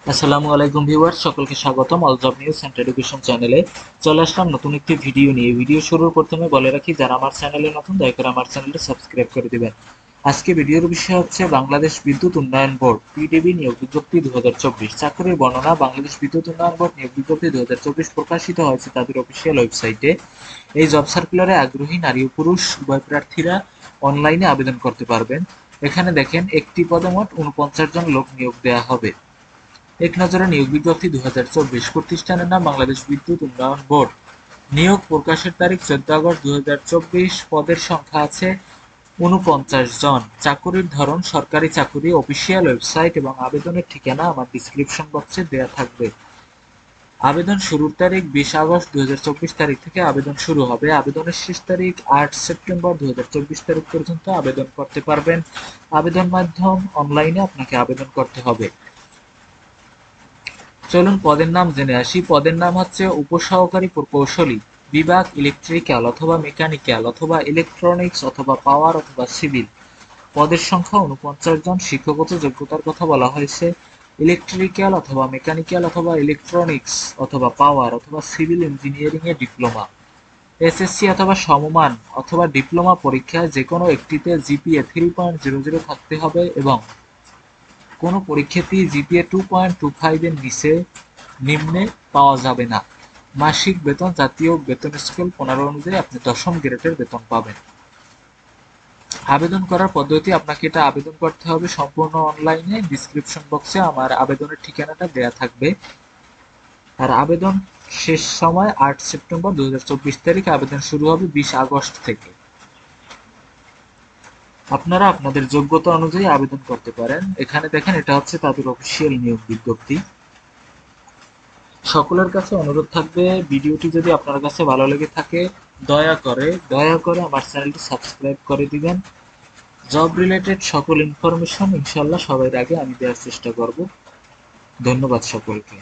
আসসালামু আলাইকুম ভিউয়ার্স, সকলকে স্বাগতম all job news and education চ্যানেলে। চলে আসলাম নতুন একটি ভিডিও নিয়ে। ভিডিও শুরুর প্রথমে বলে রাখি, যারা আমার চ্যানেলে নতুন দয়া করে আমার চ্যানেলটি সাবস্ক্রাইব করে দিবেন। আজকে ভিডিওর বিষয় হচ্ছে বাংলাদেশ বিদ্যুৎ উন্নয়ন বোর্ড পিডিবি নিয়োগ বিজ্ঞপ্তি 2024 চাকরির বর্ণনা। বাংলাদেশ বিদ্যুৎ উন্নয়ন বোর্ড নিয়োগ বিজ্ঞপ্তি 2024 প্রকাশিত হয়েছে তাদের অফিসিয়াল ওয়েবসাইটে। এই জব সার্কুলারে আগ্রহী নারী ও পুরুষ উভয় প্রার্থীরা অনলাইনে আবেদন করতে পারবেন। এখানে দেখেন, একটি পদে মোট 49 জন লোক নিয়োগ দেওয়া হবে। এক নজরে নিয়োগ বিজ্ঞপ্তি 2024। প্রতিষ্ঠানের নাম বাংলাদেশ বিদ্যুৎ উন্নয়ন বোর্ড। নিয়োগ প্রকাশের তারিখ 14 আগস্ট 2024। পদের সংখ্যা আছে 49 জন। চাকুরির ধরন সরকারি চাকুরি। অফিসিয়াল ওয়েবসাইট এবং আবেদনের ঠিকানা আমার ডিসক্রিপশন বক্সে দেওয়া থাকবে। আবেদন শুরুর তারিখ 20 আগস্ট 2024 তারিখ থেকে আবেদন শুরু হবে। আবেদনের শেষ তারিখ 8 সেপ্টেম্বর 2024 তারিখ পর্যন্ত আবেদন করতে পারবেন। আবেদন মাধ্যম অনলাইনে আপনাকে আবেদন করতে হবে। চলুন পদের নাম জেনে আসি। পদের নাম হচ্ছে উপসহকারী প্রকৌশলী, বিভাগ ইলেকট্রিক্যাল অথবা মেকানিক্যাল অথবা ইলেকট্রনিক্স অথবা পাওয়ার অথবা সিভিল। পদের সংখ্যা 49 জন। শিক্ষাগত যোগ্যতার কথা বলা হয়েছে ইলেকট্রিক্যাল অথবা মেকানিক্যাল অথবা ইলেকট্রনিক্স অথবা পাওয়ার অথবা সিভিল ইঞ্জিনিয়ারিং এ ডিপ্লোমা, এসএসসি অথবা সমমান অথবা ডিপ্লোমা পরীক্ষায় যে কোনো একটিতে জিপিএ 3.00 থাকতে হবে এবং কোনো পরীক্ষাতেই জিপিএ 2.25 এর নিম্নে পাওয়া যাবে না। মাসিক বেতন জাতীয় বেতন স্কেল 15 অনুযায়ী আপনি 10ম গ্রেডের বেতন পাবেন। আবেদন করার পদ্ধতি, আপনাকে এটা আবেদন করতে হবে সম্পূর্ণ অনলাইনে। ডিসক্রিপশন বক্সে আমার আবেদনের ঠিকানাটা দেয়া থাকবে। আর আবেদন শেষ সময় 8 সেপ্টেম্বর 2024 তারিখ। আবেদন শুরু হবে 20 আগস্ট থেকে। আপনারা আপনাদের যোগ্যতা অনুযায়ী আবেদন করতে পারেন। এখানে দেখেন, এটা হচ্ছে তাদের অফিসিয়াল নিয়োগ বিজ্ঞপ্তি। সকলের কাছে অনুরোধ থাকবে, ভিডিওটি যদি আপনার কাছে ভালো লেগে থাকে দয়া করে আমার চ্যানেলটি সাবস্ক্রাইব করে দিবেন। জব রিলেটেড সকল ইনফরমেশন ইনশাল্লাহ সবার আগে আমি দেওয়ার চেষ্টা করব। ধন্যবাদ সকলকে।